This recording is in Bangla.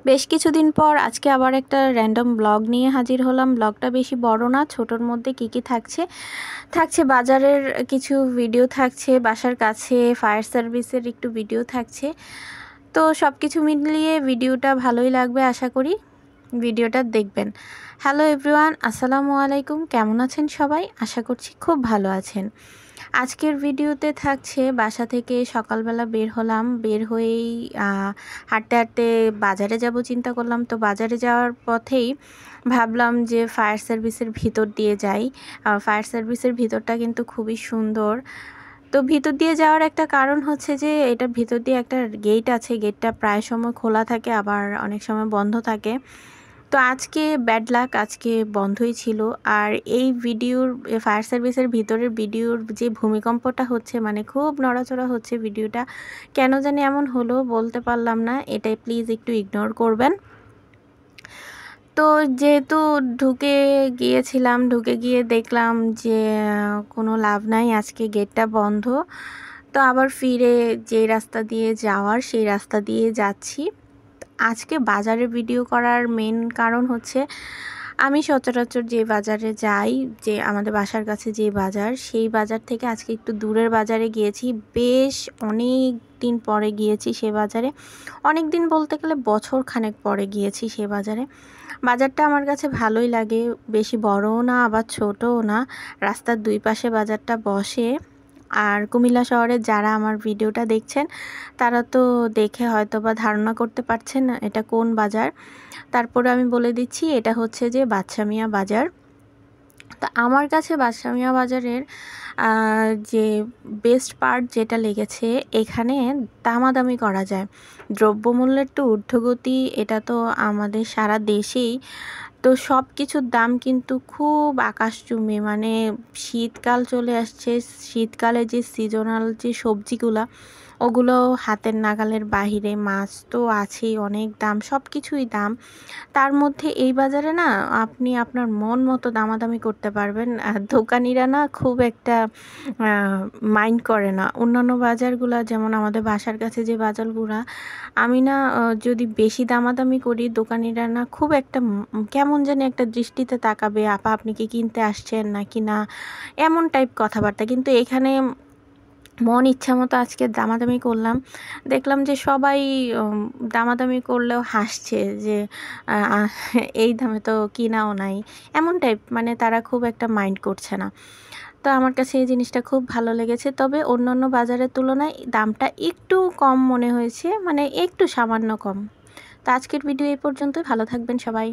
বেশ কিছুদিন পর আজকে আবার একটা র্যান্ডম ব্লগ নিয়ে হাজির হলাম। ব্লগটা বেশি বড় না, ছোটোর মধ্যে কি থাকছে বাজারের কিছু ভিডিও থাকছে, বাসার কাছে ফায়ার সার্ভিসের একটু ভিডিও থাকছে। তো সব কিছু মিলিয়ে ভিডিওটা ভালোই লাগবে, আশা করি ভিডিওটা দেখবেন। হ্যালো এভরিওয়ান, আসসালামু আলাইকুম। কেমন আছেন সবাই? আশা করছি খুব ভালো আছেন। আজকের ভিডিওতে থাকছে বাসা থেকে সকালবেলা বের হলাম, বের হয়েই হাঁটতে হাঁটতে বাজারে যাব চিন্তা করলাম। তো বাজারে যাওয়ার পথেই ভাবলাম যে ফায়ার সার্ভিসের ভিতর দিয়ে যাই। ফায়ার সার্ভিসের ভিতরটা কিন্তু খুবই সুন্দর। তো ভিতর দিয়ে যাওয়ার একটা কারণ হচ্ছে যে এটার ভিতর দিয়ে একটা গেট আছে, গেটটা প্রায় সময় খোলা থাকে, আবার অনেক সময় বন্ধ থাকে। তো আজকে ব্যাড লাক, আজকে বন্ধই ছিল। আর এই ভিডিওর ফায়ার সার্ভিসের ভিতরের ভিডিওর যে ভূমিকম্পটা হচ্ছে, মানে খুব নড়াচড়া হচ্ছে ভিডিওটা, কেন জানি এমন হলো বলতে পারলাম না, এটাই প্লিজ একটু ইগনোর করবেন। তো যেহেতু ঢুকে গিয়ে দেখলাম যে কোনো লাভ নাই, আজকে গেটটা বন্ধ। তো আবার ফিরে যে রাস্তা দিয়ে যাওয়ার সেই রাস্তা দিয়ে যাচ্ছি। আজকে বাজারে ভিডিও করার মেন কারণ হচ্ছে আমি সচরাচর যে বাজারে যাই, যে আমাদের বাসার কাছে যে বাজার, সেই বাজার থেকে আজকে একটু দূরের বাজারে গিয়েছি। বেশ অনেক দিন পরে গিয়েছি সে বাজারে, অনেক দিন বলতে গেলে বছর খানেক পরে গিয়েছি সে বাজারে। বাজারটা আমার কাছে ভালোই লাগে, বেশি বড়ও না আবার ছোটও না, রাস্তার দুই পাশে বাজারটা বসে। আর কুমিল্লা শহরে যারা আমার ভিডিওটা দেখছেন তারা তো দেখে হয়তো বা ধারণা করতে পারছেন না এটা কোন বাজার। তারপরে আমি বলে দিচ্ছি, এটা হচ্ছে যে বাদশামিয়া বাজার। তো আমার কাছে বাদশামিয়া বাজারের যে বেস্ট পার্ট যেটা লেগেছে, এখানে দামাদামি করা যায়। দ্রব্যমূল্যের তো ঊর্ধ্বগতি, এটা তো আমাদের সারা দেশেই। তো সব কিছুর দাম কিন্তু খুব আকাশচুম্বী, মানে শীতকাল চলে আসছে, শীতকালে যে সিজনাল যে সবজিগুলা ওগুলো হাতের নাগালের বাহিরে, মাছ তো আছেই, অনেক দাম, সব কিছুই দাম। তার মধ্যে এই বাজারে না আপনি আপনার মন মতো দামাদামি করতে পারবেন। দোকানিরা না খুব একটা মাইন্ড করে না। অন্যান্য বাজারগুলা, যেমন আমাদের বাসার কাছে যে বাজারগুলা, আমি না যদি বেশি দামাদামি করি, দোকানিরা না খুব একটা কেমন জানি একটা দৃষ্টিতে তাকাবে, আপা আপনি কি কিনতে আসছেন নাকি না, এমন টাইপ কথাবার্তা। কিন্তু এখানে মন ইচ্ছা মতো আজকে দামাদামি করলাম, দেখলাম যে সবাই দামাদামি করলেও হাসছে যে এই দামে তো কিনাও নাই, এমন টাইপ, মানে তারা খুব একটা মাইন্ড করছে না। তো আমার কাছে এই জিনিসটা খুব ভালো লেগেছে। তবে অন্যান্য বাজারের তুলনায় দামটা একটু কম মনে হয়েছে, মানে একটু সামান্য কম। তো আজকের ভিডিও এই পর্যন্তই, ভালো থাকবেন সবাই।